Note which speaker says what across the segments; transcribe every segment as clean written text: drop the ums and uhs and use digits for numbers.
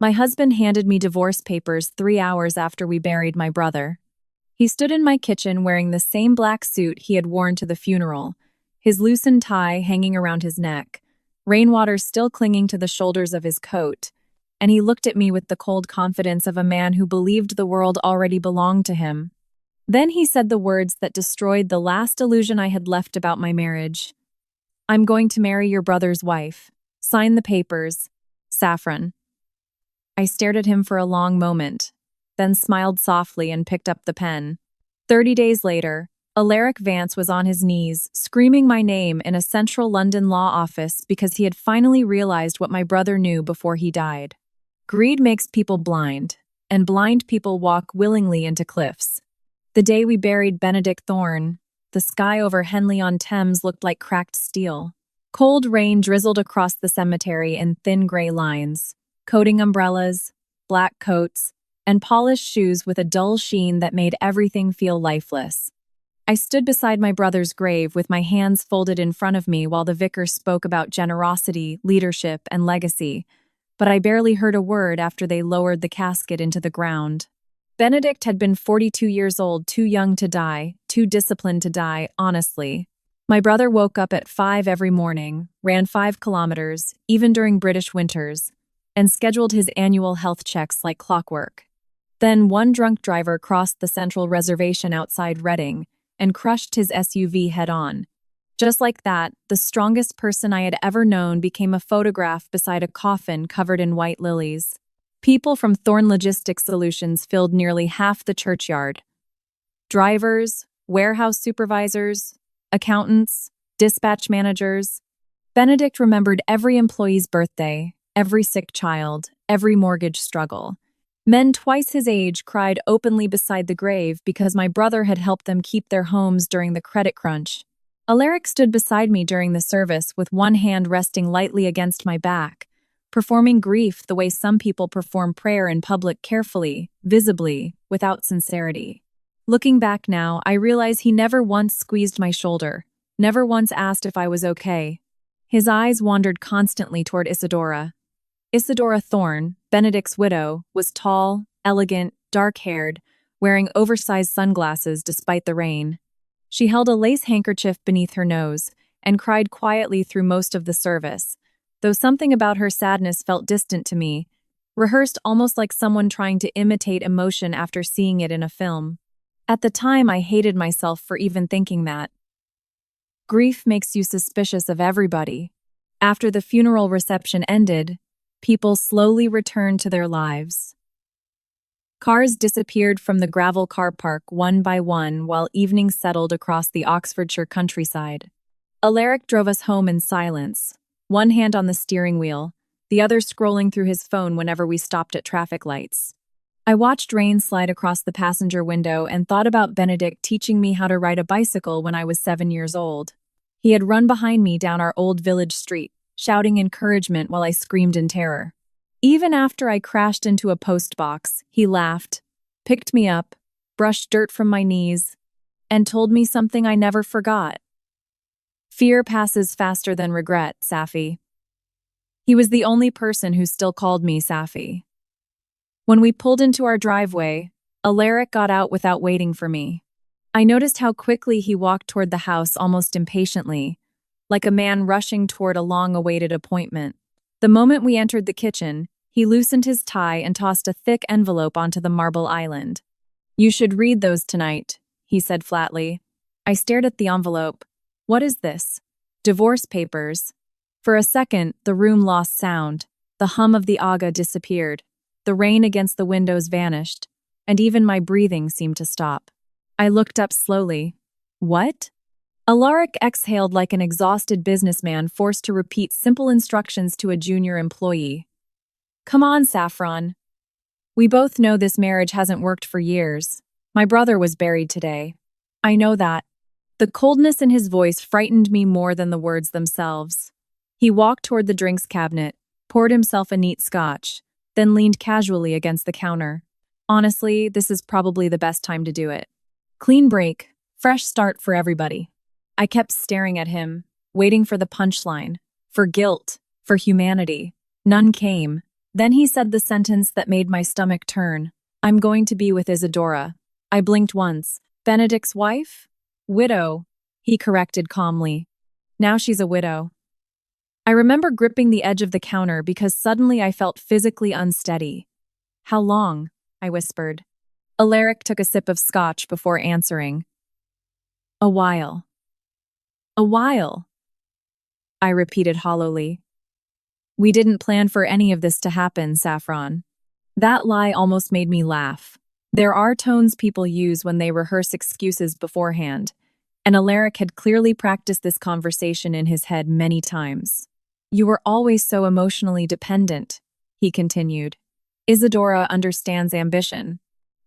Speaker 1: My husband handed me divorce papers 3 hours after we buried my brother. He stood in my kitchen wearing the same black suit he had worn to the funeral, his loosened tie hanging around his neck, rainwater still clinging to the shoulders of his coat, and he looked at me with the cold confidence of a man who believed the world already belonged to him. Then he said the words that destroyed the last illusion I had left about my marriage. "I'm going to marry your brother's wife. Sign the papers. Saffron." I stared at him for a long moment, then smiled softly and picked up the pen. 30 days later, Alaric Vance was on his knees, screaming my name in a central London law office because he had finally realized what my brother knew before he died. Greed makes people blind, and blind people walk willingly into cliffs. The day we buried Benedict Thorne, the sky over Henley-on-Thames looked like cracked steel. Cold rain drizzled across the cemetery in thin gray lines, coating umbrellas, black coats, and polished shoes with a dull sheen that made everything feel lifeless. I stood beside my brother's grave with my hands folded in front of me while the vicar spoke about generosity, leadership, and legacy, but I barely heard a word after they lowered the casket into the ground. Benedict had been 42 years old, too young to die, too disciplined to die, honestly. My brother woke up at 5 every morning, ran 5 kilometers, even during British winters, and scheduled his annual health checks like clockwork. Then one drunk driver crossed the central reservation outside Reading and crushed his SUV head-on. Just like that, the strongest person I had ever known became a photograph beside a coffin covered in white lilies. People from Thorne Logistics Solutions filled nearly half the churchyard. Drivers, warehouse supervisors, accountants, dispatch managers. Benedict remembered every employee's birthday, every sick child, every mortgage struggle. Men twice his age cried openly beside the grave because my brother had helped them keep their homes during the credit crunch. Alaric stood beside me during the service with one hand resting lightly against my back, performing grief the way some people perform prayer in public, carefully, visibly, without sincerity. Looking back now, I realize he never once squeezed my shoulder, never once asked if I was okay. His eyes wandered constantly toward Isadora. Isadora Thorne, Benedict's widow, was tall, elegant, dark-haired, wearing oversized sunglasses despite the rain. She held a lace handkerchief beneath her nose and cried quietly through most of the service, though something about her sadness felt distant to me, rehearsed almost like someone trying to imitate emotion after seeing it in a film. At the time, I hated myself for even thinking that. Grief makes you suspicious of everybody. After the funeral reception ended, people slowly returned to their lives. Cars disappeared from the gravel car park one by one while evening settled across the Oxfordshire countryside. Alaric drove us home in silence, one hand on the steering wheel, the other scrolling through his phone whenever we stopped at traffic lights. I watched rain slide across the passenger window and thought about Benedict teaching me how to ride a bicycle when I was 7 years old. He had run behind me down our old village street, shouting encouragement while I screamed in terror. Even after I crashed into a post box, he laughed, picked me up, brushed dirt from my knees, and told me something I never forgot. Fear passes faster than regret, Safi. He was the only person who still called me Safi. When we pulled into our driveway, Alaric got out without waiting for me. I noticed how quickly he walked toward the house almost impatiently, like a man rushing toward a long-awaited appointment. The moment we entered the kitchen, he loosened his tie and tossed a thick envelope onto the marble island. "You should read those tonight," he said flatly. I stared at the envelope. What is this? Divorce papers. For a second, the room lost sound. The hum of the aga disappeared. The rain against the windows vanished, and even my breathing seemed to stop. I looked up slowly. What? Alaric exhaled like an exhausted businessman forced to repeat simple instructions to a junior employee. "Come on, Saffron. We both know this marriage hasn't worked for years. My brother was buried today. I know that." The coldness in his voice frightened me more than the words themselves. He walked toward the drinks cabinet, poured himself a neat scotch, then leaned casually against the counter. Honestly, this is probably the best time to do it. Clean break, fresh start for everybody. I kept staring at him, waiting for the punchline, for guilt, for humanity. None came. Then he said the sentence that made my stomach turn. I'm going to be with Isadora. I blinked once. Benedict's wife? Widow, he corrected calmly. Now she's a widow. I remember gripping the edge of the counter because suddenly I felt physically unsteady. How long? I whispered. Alaric took a sip of scotch before answering. A while. A while, I repeated hollowly. We didn't plan for any of this to happen, Saffron. That lie almost made me laugh. There are tones people use when they rehearse excuses beforehand, and Alaric had clearly practiced this conversation in his head many times. You were always so emotionally dependent, he continued. Isadora understands ambition.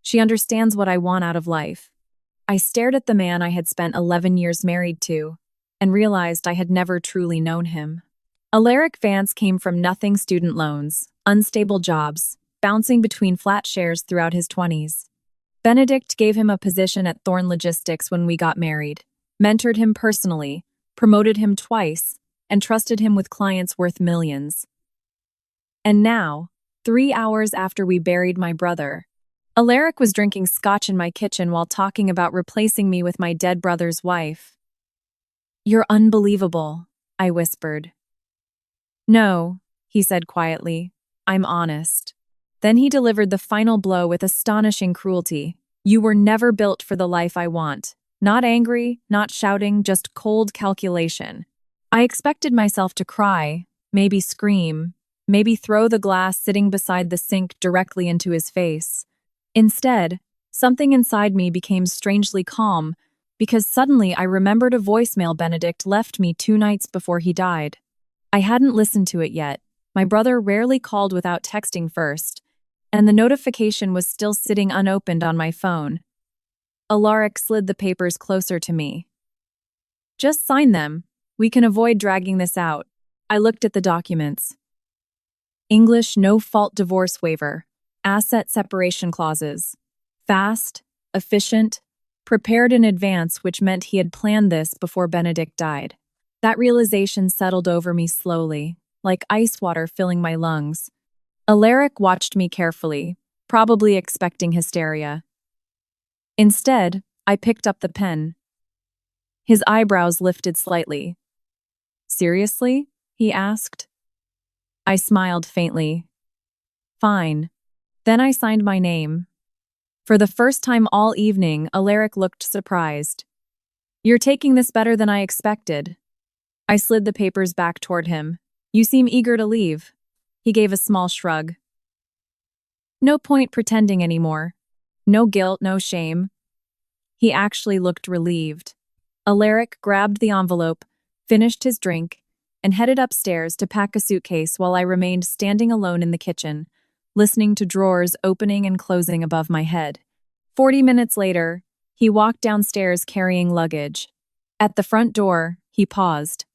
Speaker 1: She understands what I want out of life. I stared at the man I had spent 11 years married to, and realized I had never truly known him. Alaric Vance came from nothing student loans, unstable jobs, bouncing between flat shares throughout his 20s. Benedict gave him a position at Thorn Logistics when we got married, mentored him personally, promoted him twice, and trusted him with clients worth millions. And now, 3 hours after we buried my brother, Alaric was drinking scotch in my kitchen while talking about replacing me with my dead brother's wife. You're unbelievable, I whispered. No, he said quietly. I'm honest. Then he delivered the final blow with astonishing cruelty. You were never built for the life I want. Not angry, not shouting, just cold calculation. I expected myself to cry, maybe scream, maybe throw the glass sitting beside the sink directly into his face. Instead, something inside me became strangely calm, because suddenly I remembered a voicemail Benedict left me 2 nights before he died. I hadn't listened to it yet. My brother rarely called without texting first, and the notification was still sitting unopened on my phone. Alaric slid the papers closer to me. Just sign them. We can avoid dragging this out. I looked at the documents. English no-fault divorce waiver. Asset separation clauses. Fast, efficient, prepared in advance, which meant he had planned this before Benedict died. That realization settled over me slowly, like ice water filling my lungs. Alaric watched me carefully, probably expecting hysteria. Instead, I picked up the pen. His eyebrows lifted slightly. Seriously? He asked. I smiled faintly. Fine. Then I signed my name. For the first time all evening, Alaric looked surprised. You're taking this better than I expected. I slid the papers back toward him. You seem eager to leave. He gave a small shrug. No point pretending anymore. No guilt, no shame. He actually looked relieved. Alaric grabbed the envelope, finished his drink, and headed upstairs to pack a suitcase while I remained standing alone in the kitchen, listening to drawers opening and closing above my head. 40 minutes later, he walked downstairs carrying luggage. At the front door, he paused.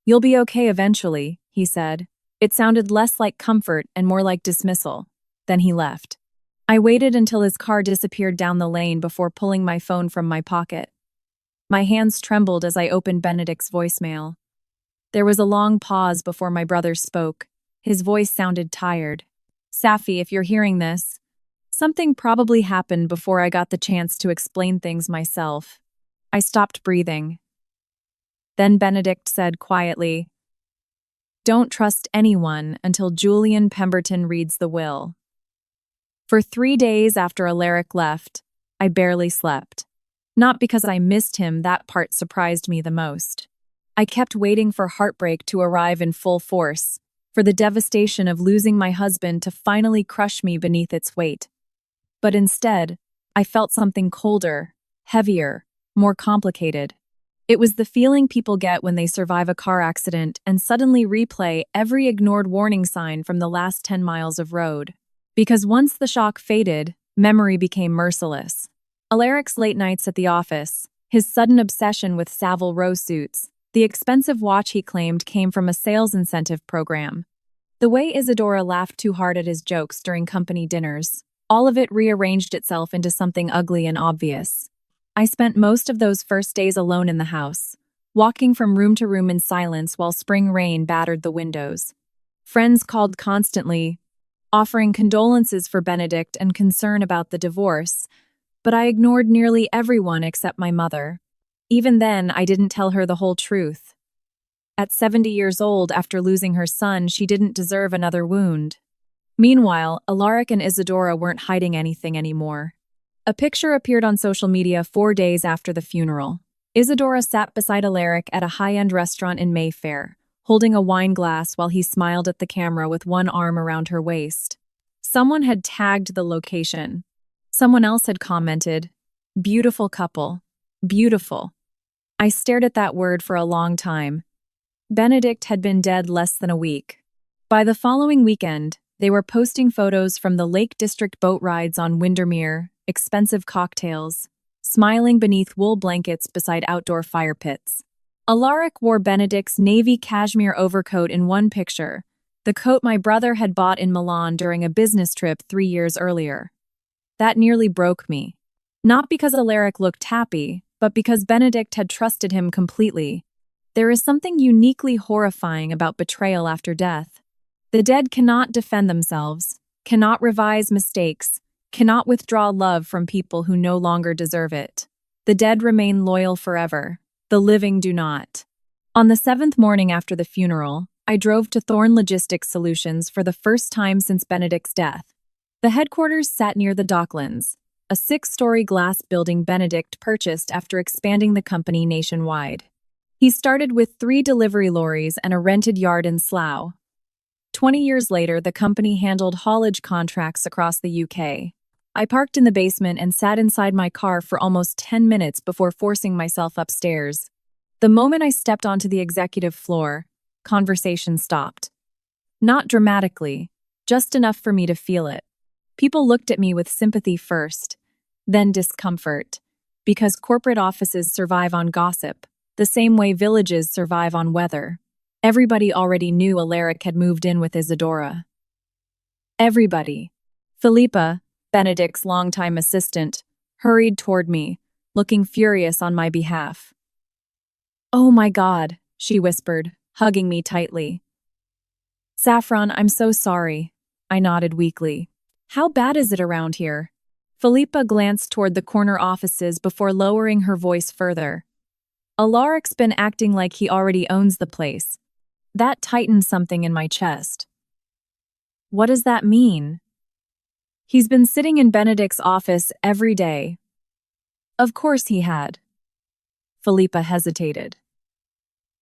Speaker 1: You'll be okay eventually, he said. It sounded less like comfort and more like dismissal. Then he left. I waited until his car disappeared down the lane before pulling my phone from my pocket. My hands trembled as I opened Benedict's voicemail. There was a long pause before my brother spoke. His voice sounded tired. Safi, if you're hearing this, something probably happened before I got the chance to explain things myself. I stopped breathing. Then Benedict said quietly, Don't trust anyone until Julian Pemberton reads the will. For 3 days after Alaric left, I barely slept. Not because I missed him, that part surprised me the most. I kept waiting for heartbreak to arrive in full force, for the devastation of losing my husband to finally crush me beneath its weight. But instead, I felt something colder, heavier, more complicated. It was the feeling people get when they survive a car accident and suddenly replay every ignored warning sign from the last 10 miles of road. Because once the shock faded, memory became merciless. Alaric's late nights at the office, his sudden obsession with Savile Row suits, the expensive watch he claimed came from a sales incentive program. The way Isadora laughed too hard at his jokes during company dinners, all of it rearranged itself into something ugly and obvious. I spent most of those first days alone in the house, walking from room to room in silence while spring rain battered the windows. Friends called constantly, offering condolences for Benedict and concern about the divorce, but I ignored nearly everyone except my mother. Even then, I didn't tell her the whole truth. At 70 years old, after losing her son, she didn't deserve another wound. Meanwhile, Alaric and Isadora weren't hiding anything anymore. A picture appeared on social media 4 days after the funeral. Isadora sat beside Alaric at a high-end restaurant in Mayfair, holding a wine glass while he smiled at the camera with one arm around her waist. Someone had tagged the location. Someone else had commented, "Beautiful couple. Beautiful." I stared at that word for a long time. Benedict had been dead less than a week. By the following weekend, they were posting photos from the Lake District boat rides on Windermere, expensive cocktails, smiling beneath wool blankets beside outdoor fire pits. Alaric wore Benedict's navy cashmere overcoat in one picture, the coat my brother had bought in Milan during a business trip 3 years earlier. That nearly broke me. Not because Alaric looked happy, but because Benedict had trusted him completely. There is something uniquely horrifying about betrayal after death. The dead cannot defend themselves, cannot revise mistakes, cannot withdraw love from people who no longer deserve it. The dead remain loyal forever. The living do not. On the 7th morning after the funeral, I drove to Thorn Logistics Solutions for the first time since Benedict's death. The headquarters sat near the Docklands, a 6-story glass building Benedict purchased after expanding the company nationwide. He started with 3 delivery lorries and a rented yard in Slough. 20 years later, the company handled haulage contracts across the UK. I parked in the basement and sat inside my car for almost 10 minutes before forcing myself upstairs. The moment I stepped onto the executive floor, conversation stopped. Not dramatically, just enough for me to feel it. People looked at me with sympathy first, then discomfort, because corporate offices survive on gossip, the same way villages survive on weather. Everybody already knew Alaric had moved in with Isadora. Everybody. Philippa, Benedict's longtime assistant, hurried toward me, looking furious on my behalf. "Oh my God," she whispered, hugging me tightly. "Saffron, I'm so sorry," I nodded weakly. "How bad is it around here?" Philippa glanced toward the corner offices before lowering her voice further. "Alaric's been acting like he already owns the place." That tightened something in my chest. "What does that mean?" "He's been sitting in Benedict's office every day." "Of course he had." Philippa hesitated.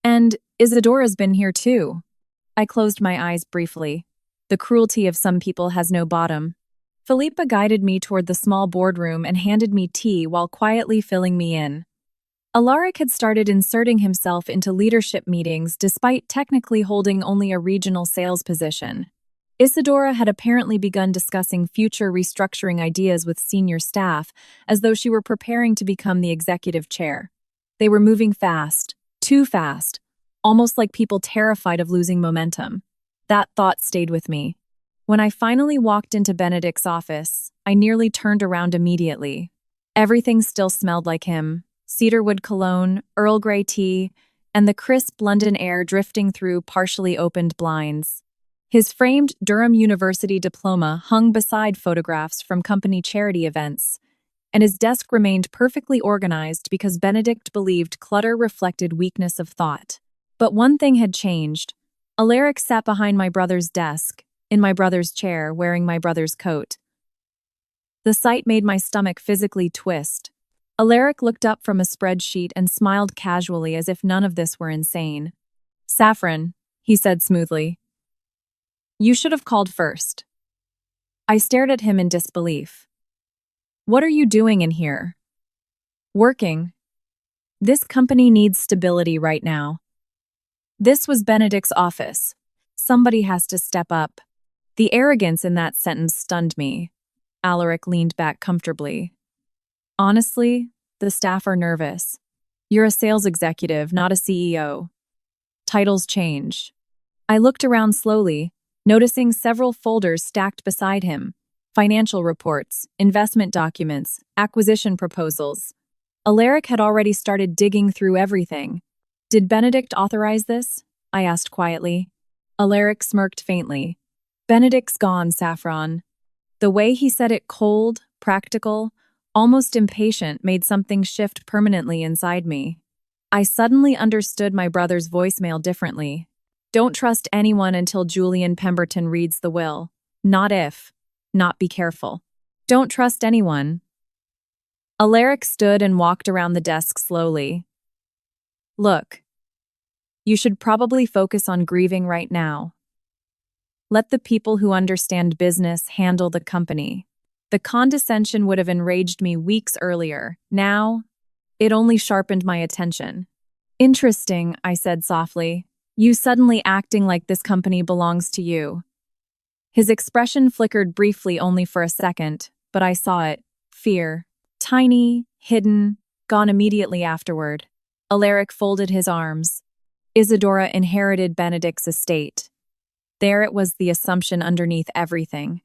Speaker 1: "And Isadora's been here too." I closed my eyes briefly. The cruelty of some people has no bottom. Philippa guided me toward the small boardroom and handed me tea while quietly filling me in. Alaric had started inserting himself into leadership meetings despite technically holding only a regional sales position. Isadora had apparently begun discussing future restructuring ideas with senior staff, as though she were preparing to become the executive chair. They were moving fast, too fast, almost like people terrified of losing momentum. That thought stayed with me. When I finally walked into Benedict's office, I nearly turned around immediately. Everything still smelled like him: cedarwood cologne, Earl Grey tea, and the crisp London air drifting through partially opened blinds. His framed Durham University diploma hung beside photographs from company charity events, and his desk remained perfectly organized because Benedict believed clutter reflected weakness of thought. But one thing had changed. Alaric sat behind my brother's desk, in my brother's chair, wearing my brother's coat. The sight made my stomach physically twist. Alaric looked up from a spreadsheet and smiled casually as if none of this were insane. "Saffron," he said smoothly. "You should have called first." I stared at him in disbelief. "What are you doing in here?" "Working. This company needs stability right now." This was Benedict's office. Somebody has to step up. The arrogance in that sentence stunned me. Alaric leaned back comfortably. "Honestly, the staff are nervous. You're a sales executive, not a CEO. Titles change." I looked around slowly, noticing several folders stacked beside him: financial reports, investment documents, acquisition proposals. Alaric had already started digging through everything. "Did Benedict authorize this?" I asked quietly. Alaric smirked faintly. Benedict's gone, Saffron. The way he said it, cold, practical, almost impatient, made something shift permanently inside me. I suddenly understood my brother's voicemail differently. Don't trust anyone until Julian Pemberton reads the will. Not if. Not be careful. Don't trust anyone. Alaric stood and walked around the desk slowly. Look, you should probably focus on grieving right now. Let the people who understand business handle the company. The condescension would have enraged me weeks earlier. Now, it only sharpened my attention. Interesting, I said softly. You suddenly acting like this company belongs to you. His expression flickered briefly only for a second, but I saw it. Fear. Tiny, hidden, gone immediately afterward. Alaric folded his arms. Isadora inherited Benedict's estate. There it was, the assumption underneath everything.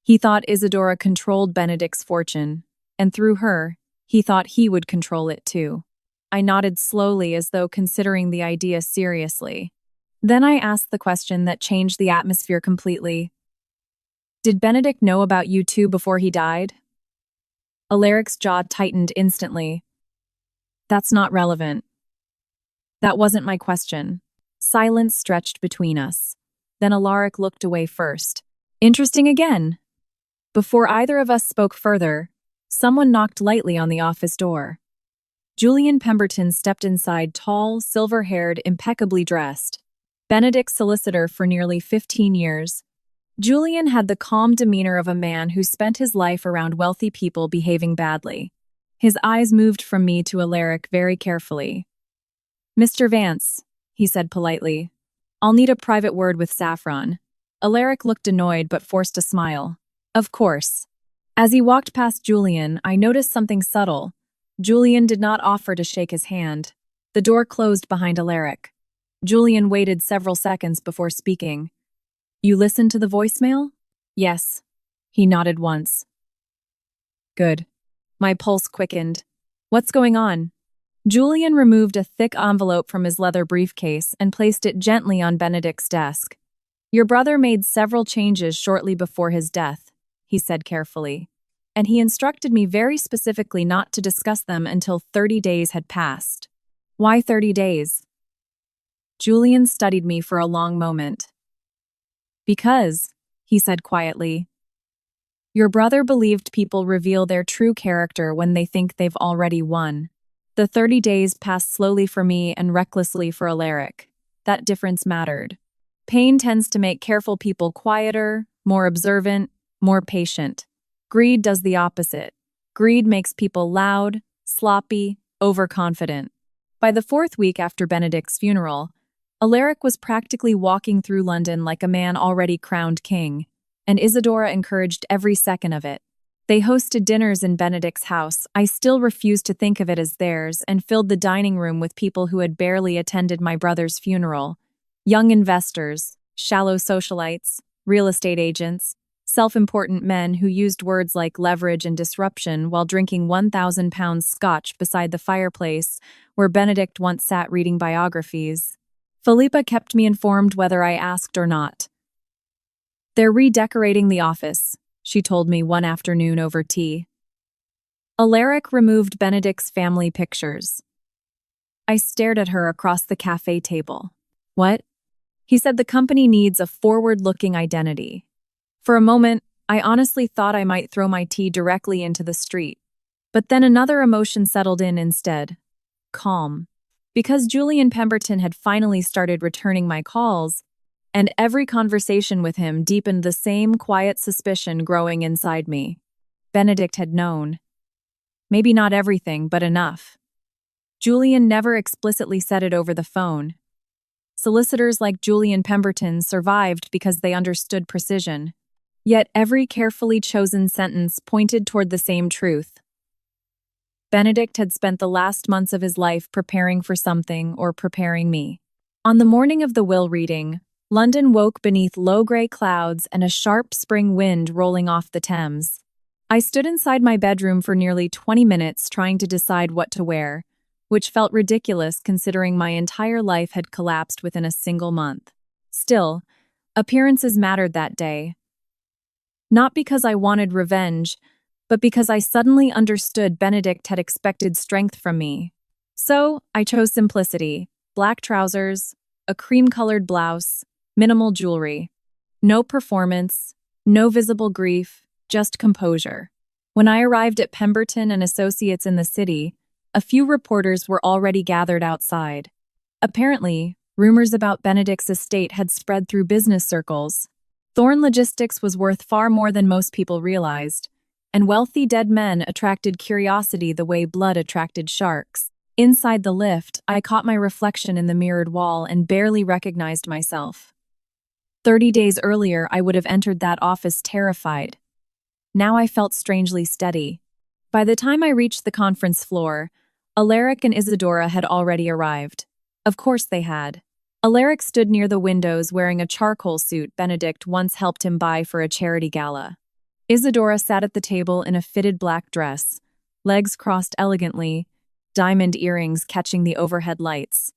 Speaker 1: He thought Isadora controlled Benedict's fortune, and through her, he thought he would control it too. I nodded slowly as though considering the idea seriously. Then I asked the question that changed the atmosphere completely. Did Benedict know about you two before he died? Alaric's jaw tightened instantly. That's not relevant. That wasn't my question. Silence stretched between us. Then Alaric looked away first. Interesting again. Before either of us spoke further, someone knocked lightly on the office door. Julian Pemberton stepped inside, tall, silver-haired, impeccably dressed. Benedict's solicitor for nearly 15 years. Julian had the calm demeanor of a man who spent his life around wealthy people behaving badly. His eyes moved from me to Alaric very carefully. Mr. Vance, he said politely, I'll need a private word with Saffron. Alaric looked annoyed but forced a smile. Of course. As he walked past Julian, I noticed something subtle. Julian did not offer to shake his hand. The door closed behind Alaric. Julian waited several seconds before speaking. You listened to the voicemail? Yes. He nodded once. Good. My pulse quickened. What's going on? Julian removed a thick envelope from his leather briefcase and placed it gently on Benedict's desk. Your brother made several changes shortly before his death, he said carefully, and he instructed me very specifically not to discuss them until 30 days had passed. Why 30 days? Julian studied me for a long moment. Because, he said quietly, your brother believed people reveal their true character when they think they've already won. The 30 days passed slowly for me and recklessly for Alaric. That difference mattered. Pain tends to make careful people quieter, more observant, more patient. Greed does the opposite. Greed makes people loud, sloppy, overconfident. By the 4th week after Benedict's funeral, Alaric was practically walking through London like a man already crowned king, and Isadora encouraged every second of it. They hosted dinners in Benedict's house. I still refused to think of it as theirs, and filled the dining room with people who had barely attended my brother's funeral. Young investors, shallow socialites, real estate agents, self-important men who used words like leverage and disruption while drinking 1,000-pound scotch beside the fireplace where Benedict once sat reading biographies. Philippa kept me informed whether I asked or not. They're redecorating the office, she told me one afternoon over tea. Alaric removed Benedict's family pictures. I stared at her across the cafe table. What? He said the company needs a forward-looking identity. For a moment, I honestly thought I might throw my tea directly into the street. But then another emotion settled in instead. Calm. Because Julian Pemberton had finally started returning my calls, and every conversation with him deepened the same quiet suspicion growing inside me. Benedict had known. Maybe not everything, but enough. Julian never explicitly said it over the phone. Solicitors like Julian Pemberton survived because they understood precision. Yet every carefully chosen sentence pointed toward the same truth. Benedict had spent the last months of his life preparing for something or preparing me. On the morning of the will reading, London woke beneath low gray clouds and a sharp spring wind rolling off the Thames. I stood inside my bedroom for nearly 20 minutes trying to decide what to wear, which felt ridiculous considering my entire life had collapsed within a single month. Still, Appearances mattered that day. Not because I wanted revenge, but because I suddenly understood Benedict had expected strength from me. So, I chose simplicity: black trousers, a cream-colored blouse, minimal jewelry. No performance, no visible grief, just composure. When I arrived at Pemberton and Associates in the city, a few reporters were already gathered outside. Apparently, rumors about Benedict's estate had spread through business circles. Thorne Logistics was worth far more than most people realized, and wealthy dead men attracted curiosity the way blood attracted sharks. Inside the lift, I caught my reflection in the mirrored wall and barely recognized myself. 30 days earlier, I would have entered that office terrified. Now I felt strangely steady. By the time I reached the conference floor, Alaric and Isadora had already arrived. Of course they had. Alaric stood near the windows wearing a charcoal suit Benedict once helped him buy for a charity gala. Isadora sat at the table in a fitted black dress, legs crossed elegantly, diamond earrings catching the overhead lights.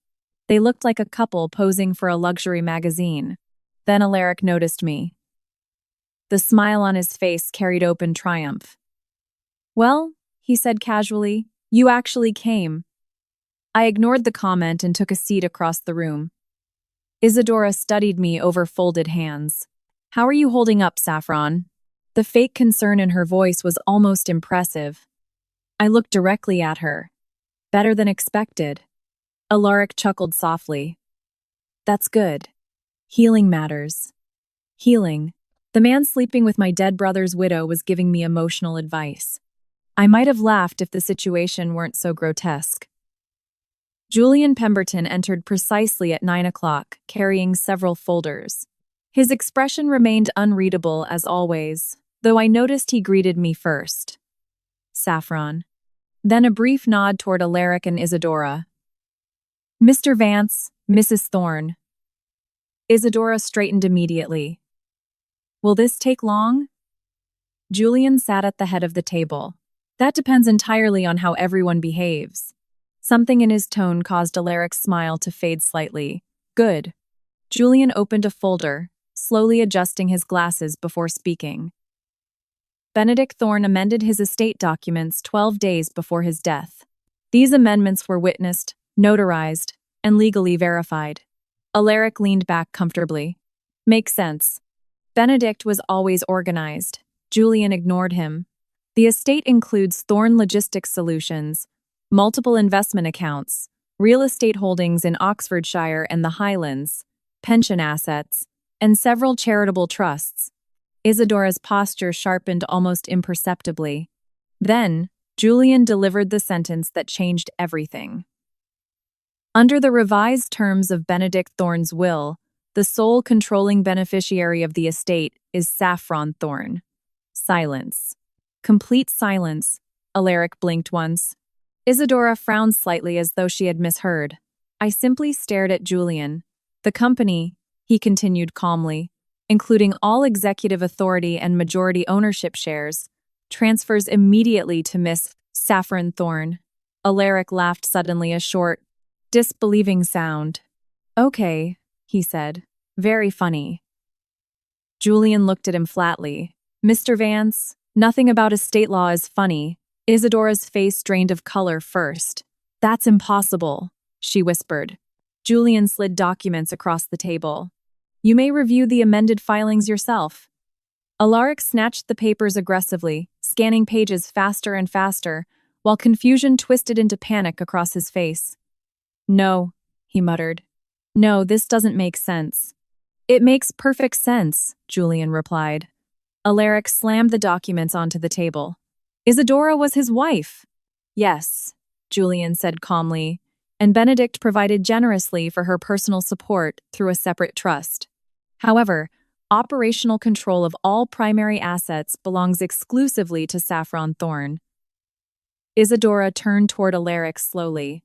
Speaker 1: They looked like a couple posing for a luxury magazine. Then Alaric noticed me. The smile on his face carried open triumph. "Well," he said casually, "you actually came." I ignored the comment and took a seat across the room. Isadora studied me over folded hands. "How are you holding up, Saffron?" The fake concern in her voice was almost impressive. I looked directly at her. "Better than expected." Alaric chuckled softly. "That's good. Healing matters." Healing. The man sleeping with my dead brother's widow was giving me emotional advice. I might have laughed if the situation weren't so grotesque. Julian Pemberton entered precisely at 9 o'clock, carrying several folders. His expression remained unreadable as always, though I noticed he greeted me first. Saffron. Then a brief nod toward Alaric and Isadora. "Mr. Vance, Mrs. Thorne." Isadora straightened immediately. "Will this take long?" Julian sat at the head of the table. "That depends entirely on how everyone behaves." Something in his tone caused Alaric's smile to fade slightly. "Good." Julian opened a folder, slowly adjusting his glasses before speaking. Benedict Thorne amended his estate documents 12 days before his death. These amendments were witnessed, notarized, and legally verified. Alaric leaned back comfortably. "Makes sense." Benedict was always organized. Julian ignored him. The estate includes Thorne Logistics Solutions, multiple investment accounts, real estate holdings in Oxfordshire and the Highlands, pension assets, and several charitable trusts. Isadora's posture sharpened almost imperceptibly. Then, Julian delivered the sentence that changed everything. Under the revised terms of Benedict Thorne's will, the sole controlling beneficiary of the estate is Saffron Thorne. Silence. Complete silence. Alaric blinked once. Isadora frowned slightly as though she had misheard. I simply stared at Julian. "The company," he continued calmly, "including all executive authority and majority ownership shares, transfers immediately to Miss Saffron Thorne." Alaric laughed suddenly, a short, disbelieving sound. "Okay," he said. "Very funny." Julian looked at him flatly. "Mr. Vance, nothing about estate law is funny." Isadora's face drained of color first. "That's impossible," she whispered. Julian slid documents across the table. "You may review the amended filings yourself." Alaric snatched the papers aggressively, scanning pages faster and faster, while confusion twisted into panic across his face. "No," he muttered. "No, this doesn't make sense." "It makes perfect sense," Julian replied. Alaric slammed the documents onto the table. "Isadora was his wife." "Yes," Julian said calmly, "and Benedict provided generously for her personal support through a separate trust. However, operational control of all primary assets belongs exclusively to Saffron Thorne." Isadora turned toward Alaric slowly.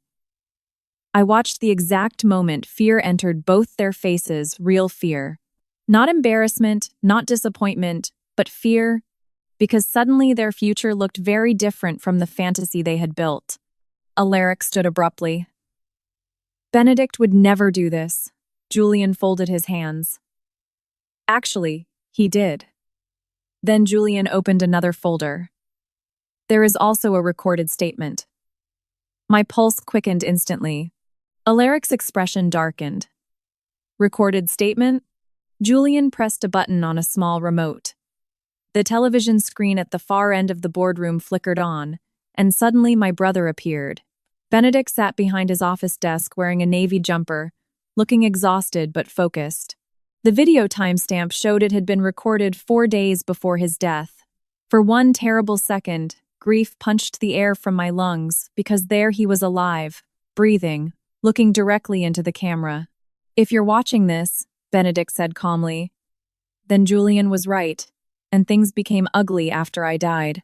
Speaker 1: I watched the exact moment fear entered both their faces, real fear. Not embarrassment, not disappointment, but fear, because suddenly their future looked very different from the fantasy they had built. Alaric stood abruptly. "Benedict would never do this." Julian folded his hands. Actually, he did. Then Julian opened another folder. There is also a recorded statement. My pulse quickened instantly. Alaric's expression darkened. Recorded statement? Julian pressed a button on a small remote. The television screen at the far end of the boardroom flickered on, and suddenly my brother appeared. Benedict sat behind his office desk wearing a navy jumper, looking exhausted but focused. The video timestamp showed it had been recorded 4 days before his death. For one terrible second, grief punched the air from my lungs because there he was alive, breathing, looking directly into the camera. If you're watching this, Benedict said calmly, then Julian was right, and things became ugly after I died.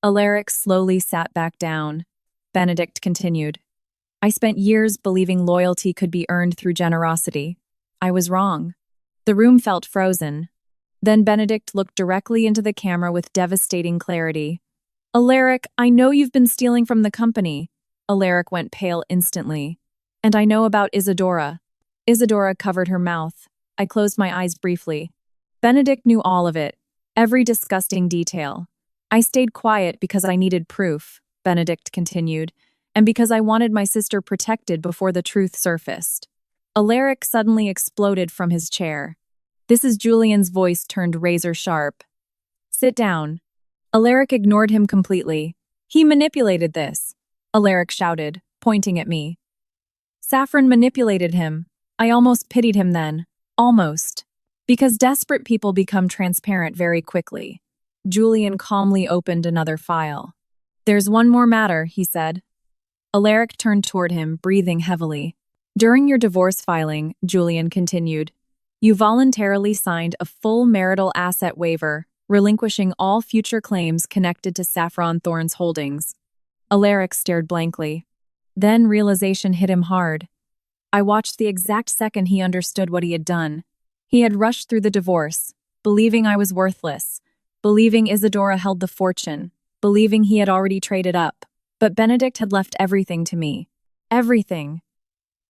Speaker 1: Alaric slowly sat back down. Benedict continued. I spent years believing loyalty could be earned through generosity. I was wrong. The room felt frozen. Then Benedict looked directly into the camera with devastating clarity. Alaric, I know you've been stealing from the company. Alaric went pale instantly. And I know about Isadora. Isadora covered her mouth. I closed my eyes briefly. Benedict knew all of it, every disgusting detail. I stayed quiet because I needed proof, Benedict continued, and because I wanted my sister protected before the truth surfaced. Alaric suddenly exploded from his chair. This is Julian's voice turned razor sharp. Sit down. Alaric ignored him completely. He manipulated this, Alaric shouted, pointing at me. Saffron manipulated him. I almost pitied him then. Almost. Because desperate people become transparent very quickly. Julian calmly opened another file. There's one more matter, he said. Alaric turned toward him, breathing heavily. During your divorce filing, Julian continued, you voluntarily signed a full marital asset waiver, relinquishing all future claims connected to Saffron Thorne's holdings. Alaric stared blankly. Then realization hit him hard. I watched the exact second he understood what he had done. He had rushed through the divorce, believing I was worthless, believing Isadora held the fortune, believing he had already traded up. But Benedict had left everything to me. Everything.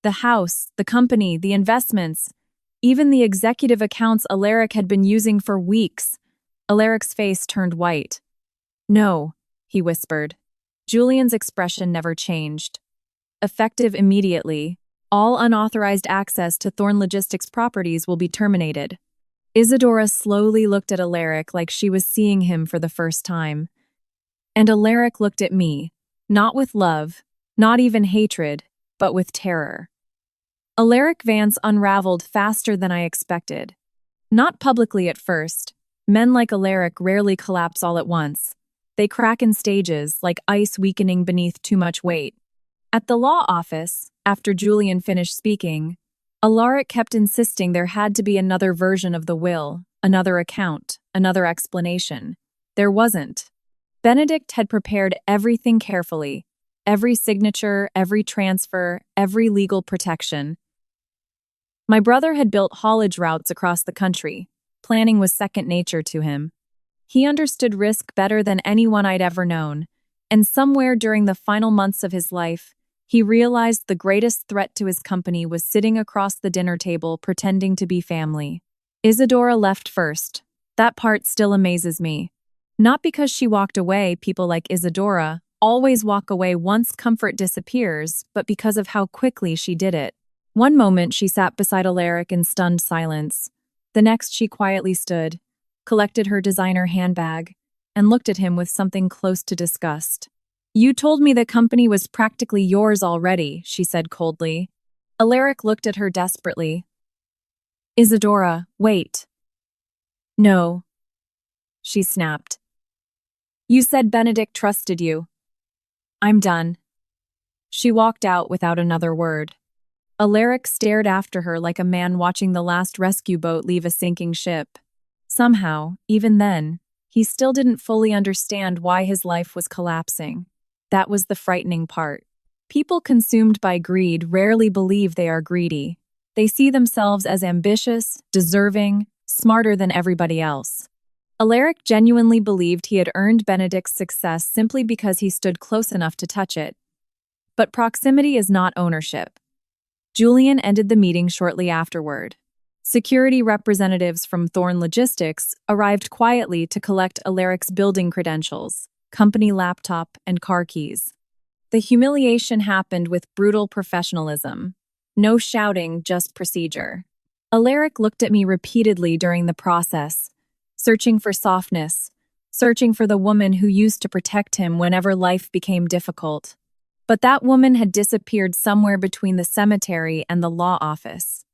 Speaker 1: The house, the company, the investments, even the executive accounts Alaric had been using for weeks. Alaric's face turned white. No, he whispered. Julian's expression never changed. Effective immediately, all unauthorized access to Thorne Logistics properties will be terminated. Isadora slowly looked at Alaric like she was seeing him for the first time. And Alaric looked at me, not with love, not even hatred, but with terror. Alaric Vance unraveled faster than I expected. Not publicly at first. Men like Alaric rarely collapse all at once. They crack in stages, like ice weakening beneath too much weight. At the law office, after Julian finished speaking, Alaric kept insisting there had to be another version of the will, another account, another explanation. There wasn't. Benedict had prepared everything carefully, every signature, every transfer, every legal protection. My brother had built haulage routes across the country. Planning was second nature to him. He understood risk better than anyone I'd ever known, and somewhere during the final months of his life, he realized the greatest threat to his company was sitting across the dinner table pretending to be family. Isadora left first. That part still amazes me. Not because she walked away, people like Isadora always walk away once comfort disappears, but because of how quickly she did it. One moment she sat beside Alaric in stunned silence. The next she quietly stood, collected her designer handbag, and looked at him with something close to disgust. You told me the company was practically yours already, she said coldly. Alaric looked at her desperately. Isadora, wait. No, she snapped. You said Benedict trusted you. I'm done. She walked out without another word. Alaric stared after her like a man watching the last rescue boat leave a sinking ship. Somehow, even then, he still didn't fully understand why his life was collapsing. That was the frightening part. People consumed by greed rarely believe they are greedy. They see themselves as ambitious, deserving, smarter than everybody else. Alaric genuinely believed he had earned Benedict's success simply because he stood close enough to touch it. But proximity is not ownership. Julian ended the meeting shortly afterward. Security representatives from Thorn Logistics arrived quietly to collect Alaric's building credentials, company laptop, and car keys. The humiliation happened with brutal professionalism. No shouting, just procedure. Alaric looked at me repeatedly during the process, searching for softness, searching for the woman who used to protect him whenever life became difficult. But that woman had disappeared somewhere between the cemetery and the law office.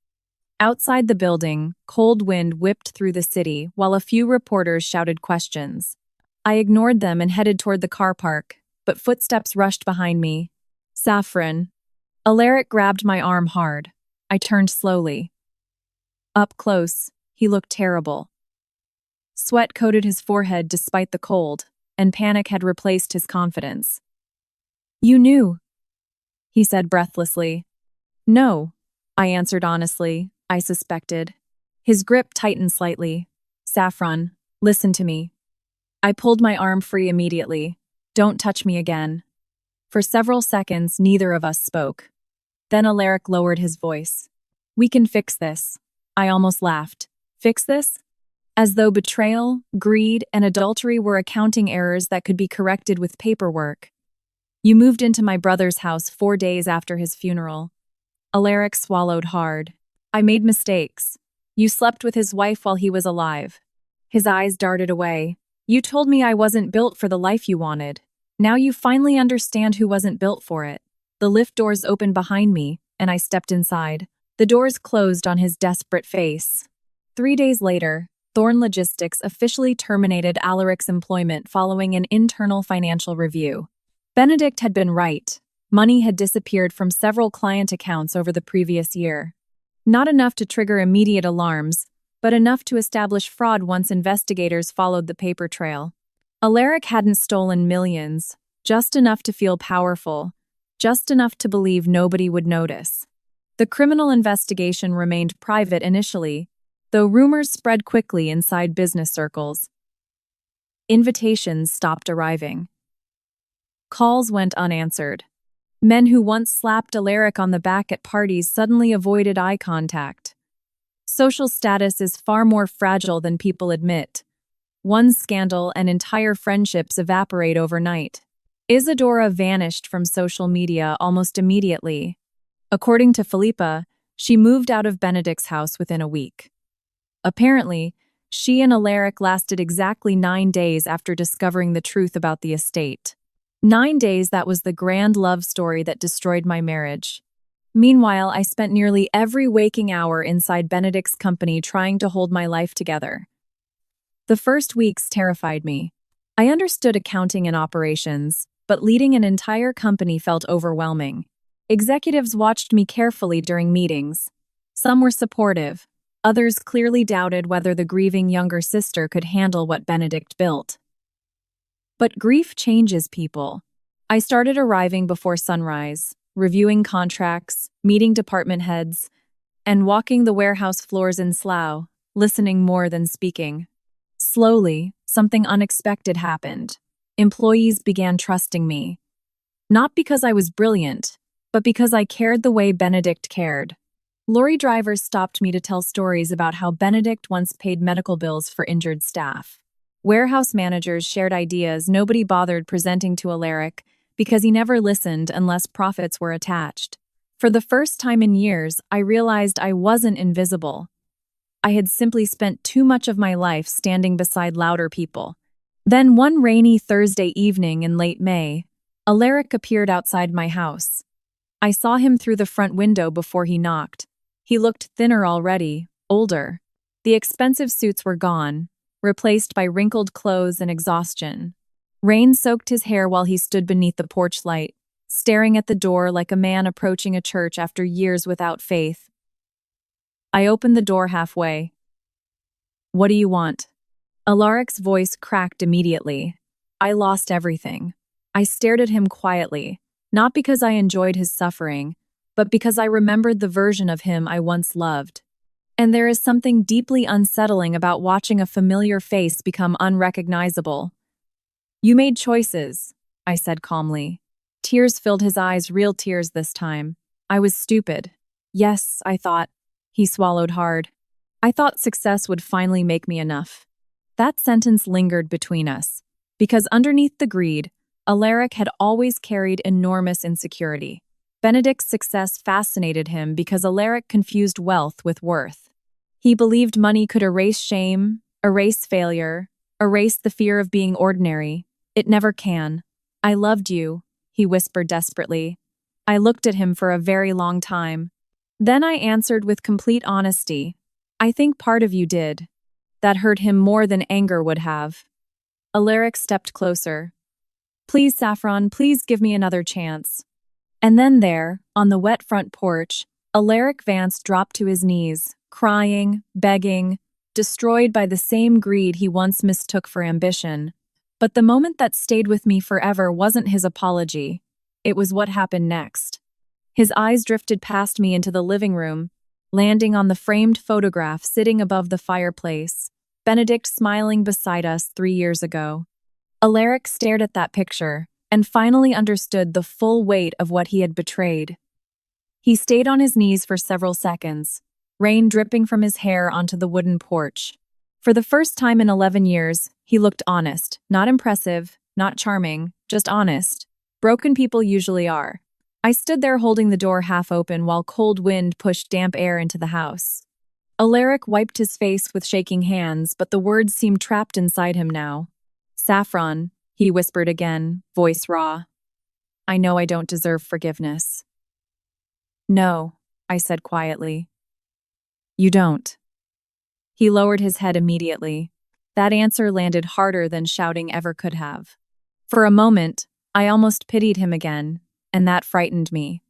Speaker 1: Outside the building, cold wind whipped through the city while a few reporters shouted questions. I ignored them and headed toward the car park, but footsteps rushed behind me. Saffron. Alaric grabbed my arm hard. I turned slowly. Up close, he looked terrible. Sweat coated his forehead despite the cold, and panic had replaced his confidence. You knew, he said breathlessly. No, I answered honestly. I suspected. His grip tightened slightly. Saffron, listen to me. I pulled my arm free immediately. Don't touch me again. For several seconds, neither of us spoke. Then Alaric lowered his voice. We can fix this. I almost laughed. Fix this? As though betrayal, greed, and adultery were accounting errors that could be corrected with paperwork. You moved into my brother's house 4 days after his funeral. Alaric swallowed hard. I made mistakes. You slept with his wife while he was alive. His eyes darted away. You told me I wasn't built for the life you wanted. Now you finally understand who wasn't built for it. The lift doors opened behind me, and I stepped inside. The doors closed on his desperate face. 3 days later, Thorn Logistics officially terminated Alaric's employment following an internal financial review. Benedict had been right. Money had disappeared from several client accounts over the previous year. Not enough to trigger immediate alarms, but enough to establish fraud once investigators followed the paper trail. Alaric hadn't stolen millions, just enough to feel powerful, just enough to believe nobody would notice. The criminal investigation remained private initially, though rumors spread quickly inside business circles. Invitations stopped arriving. Calls went unanswered. Men who once slapped Alaric on the back at parties suddenly avoided eye contact. Social status is far more fragile than people admit. One scandal and entire friendships evaporate overnight. Isadora vanished from social media almost immediately. According to Philippa, she moved out of Benedict's house within a week. Apparently, she and Alaric lasted exactly 9 days after discovering the truth about the estate. 9 days that was the grand love story that destroyed my marriage. Meanwhile, I spent nearly every waking hour inside Benedict's company trying to hold my life together. The first weeks terrified me. I understood accounting and operations, but leading an entire company felt overwhelming. Executives watched me carefully during meetings. Some were supportive. Others clearly doubted whether the grieving younger sister could handle what Benedict built. But grief changes people. I started arriving before sunrise, reviewing contracts, meeting department heads, and walking the warehouse floors in Slough, listening more than speaking. Slowly, something unexpected happened. Employees began trusting me. Not because I was brilliant, but because I cared the way Benedict cared. Lorry drivers stopped me to tell stories about how Benedict once paid medical bills for injured staff. Warehouse managers shared ideas nobody bothered presenting to Alaric because he never listened unless profits were attached. For the first time in years, I realized I wasn't invisible. I had simply spent too much of my life standing beside louder people. Then one rainy Thursday evening in late May, Alaric appeared outside my house. I saw him through the front window before he knocked. He looked thinner already, older. The expensive suits were gone, replaced by wrinkled clothes and exhaustion. Rain soaked his hair while he stood beneath the porch light, staring at the door like a man approaching a church after years without faith. I opened the door halfway. What do you want? Alaric's voice cracked immediately. I lost everything. I stared at him quietly, not because I enjoyed his suffering, but because I remembered the version of him I once loved. And there is something deeply unsettling about watching a familiar face become unrecognizable. You made choices, I said calmly. Tears filled his eyes, real tears this time. I was stupid. Yes, I thought. He swallowed hard. I thought success would finally make me enough. That sentence lingered between us, because underneath the greed, Alaric had always carried enormous insecurity. Benedict's success fascinated him because Alaric confused wealth with worth. He believed money could erase shame, erase failure, erase the fear of being ordinary. It never can. I loved you, he whispered desperately. I looked at him for a very long time. Then I answered with complete honesty. I think part of you did. That hurt him more than anger would have. Alaric stepped closer. Please, Saffron, please give me another chance. And then there, on the wet front porch, Alaric Vance dropped to his knees, crying, begging, destroyed by the same greed he once mistook for ambition. But the moment that stayed with me forever wasn't his apology. It was what happened next. His eyes drifted past me into the living room, landing on the framed photograph sitting above the fireplace, Benedict smiling beside us 3 years ago. Alaric stared at that picture and finally understood the full weight of what he had betrayed. He stayed on his knees for several seconds, rain dripping from his hair onto the wooden porch. For the first time in 11 years, he looked honest, not impressive, not charming, just honest. Broken people usually are. I stood there holding the door half open while cold wind pushed damp air into the house. Alaric wiped his face with shaking hands, but the words seemed trapped inside him now. Saffron, he whispered again, voice raw. I know I don't deserve forgiveness. No, I said quietly. You don't. He lowered his head immediately. That answer landed harder than shouting ever could have. For a moment, I almost pitied him again, and that frightened me.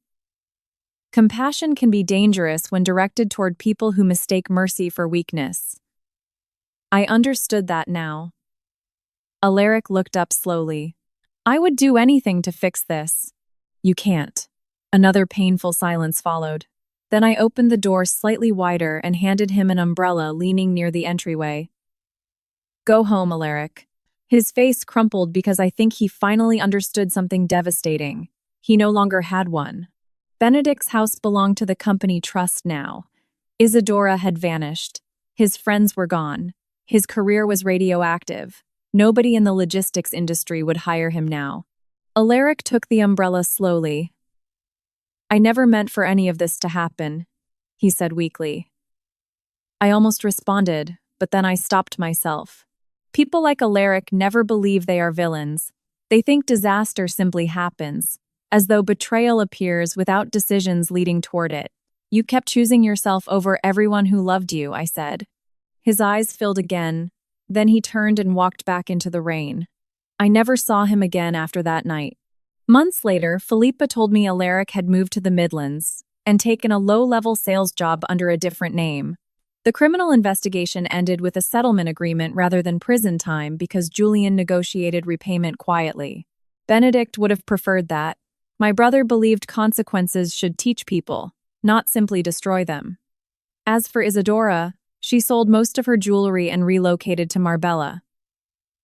Speaker 1: Compassion can be dangerous when directed toward people who mistake mercy for weakness. I understood that now. Alaric looked up slowly. I would do anything to fix this. You can't. Another painful silence followed. Then I opened the door slightly wider and handed him an umbrella leaning near the entryway. Go home, Alaric. His face crumpled because I think he finally understood something devastating. He no longer had one. Benedict's house belonged to the company trust now. Isadora had vanished. His friends were gone. His career was radioactive. Nobody in the logistics industry would hire him now. Alaric took the umbrella slowly. I never meant for any of this to happen, he said weakly. I almost responded, but then I stopped myself. People like Alaric never believe they are villains. They think disaster simply happens, as though betrayal appears without decisions leading toward it. You kept choosing yourself over everyone who loved you, I said. His eyes filled again. Then he turned and walked back into the rain. I never saw him again after that night. Months later, Philippa told me Alaric had moved to the Midlands and taken a low-level sales job under a different name. The criminal investigation ended with a settlement agreement rather than prison time because Julian negotiated repayment quietly. Benedict would have preferred that. My brother believed consequences should teach people, not simply destroy them. As for Isadora, she sold most of her jewelry and relocated to Marbella.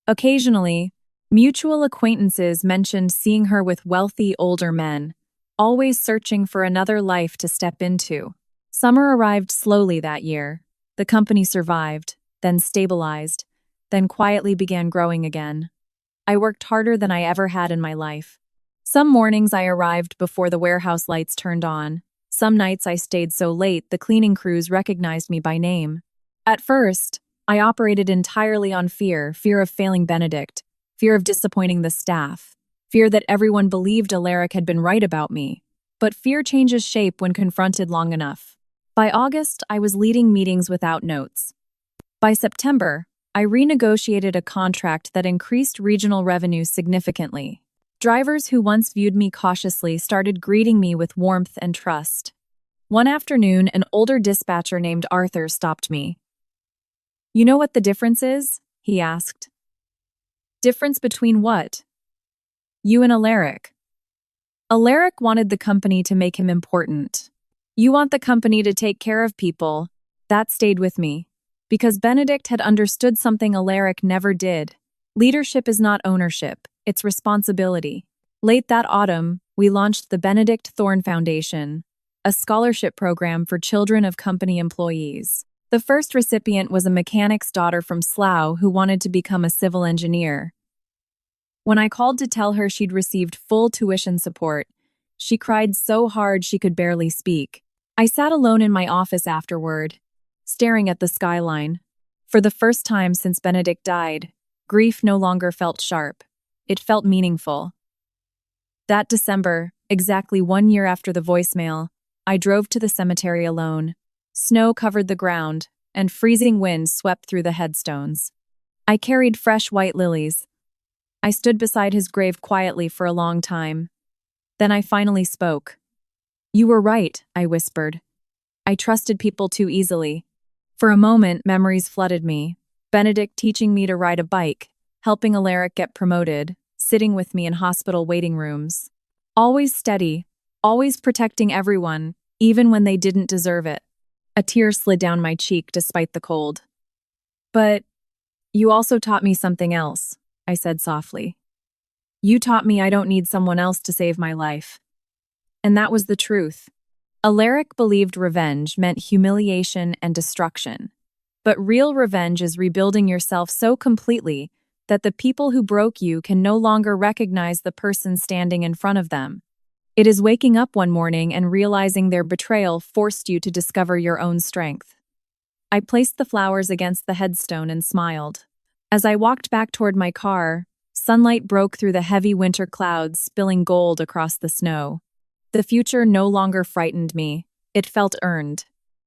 Speaker 1: Occasionally, mutual acquaintances mentioned seeing her with wealthy older men, always searching for another life to step into. Summer arrived slowly that year. The company survived, then stabilized, then quietly began growing again. I worked harder than I ever had in my life. Some mornings I arrived before the warehouse lights turned on. Some nights I stayed so late the cleaning crews recognized me by name. At first, I operated entirely on fear of failing Benedict, fear of disappointing the staff, fear that everyone believed Alaric had been right about me. But fear changes shape when confronted long enough. By August, I was leading meetings without notes. By September, I renegotiated a contract that increased regional revenue significantly. Drivers who once viewed me cautiously started greeting me with warmth and trust. One afternoon, an older dispatcher named Arthur stopped me. You know what the difference is? He asked. Difference between what? You and Alaric. Alaric wanted the company to make him important. You want the company to take care of people. That stayed with me. Because Benedict had understood something Alaric never did. Leadership is not ownership, it's responsibility. Late that autumn, we launched the Benedict Thorne Foundation, a scholarship program for children of company employees. The first recipient was a mechanic's daughter from Slough who wanted to become a civil engineer. When I called to tell her she'd received full tuition support, she cried so hard she could barely speak. I sat alone in my office afterward, staring at the skyline. For the first time since Benedict died, grief no longer felt sharp. It felt meaningful. That December, exactly 1 year after the voicemail, I drove to the cemetery alone. Snow covered the ground, and freezing winds swept through the headstones. I carried fresh white lilies. I stood beside his grave quietly for a long time. Then I finally spoke. "You were right," I whispered. "I trusted people too easily." For a moment, memories flooded me. Benedict teaching me to ride a bike, helping Alaric get promoted, sitting with me in hospital waiting rooms. Always steady, always protecting everyone, even when they didn't deserve it. A tear slid down my cheek despite the cold. "But you also taught me something else," I said softly. "You taught me I don't need someone else to save my life." And that was the truth. Alaric believed revenge meant humiliation and destruction. But real revenge is rebuilding yourself so completely that the people who broke you can no longer recognize the person standing in front of them. It is waking up one morning and realizing their betrayal forced you to discover your own strength. I placed the flowers against the headstone and smiled. As I walked back toward my car, sunlight broke through the heavy winter clouds, spilling gold across the snow. The future no longer frightened me. It felt earned.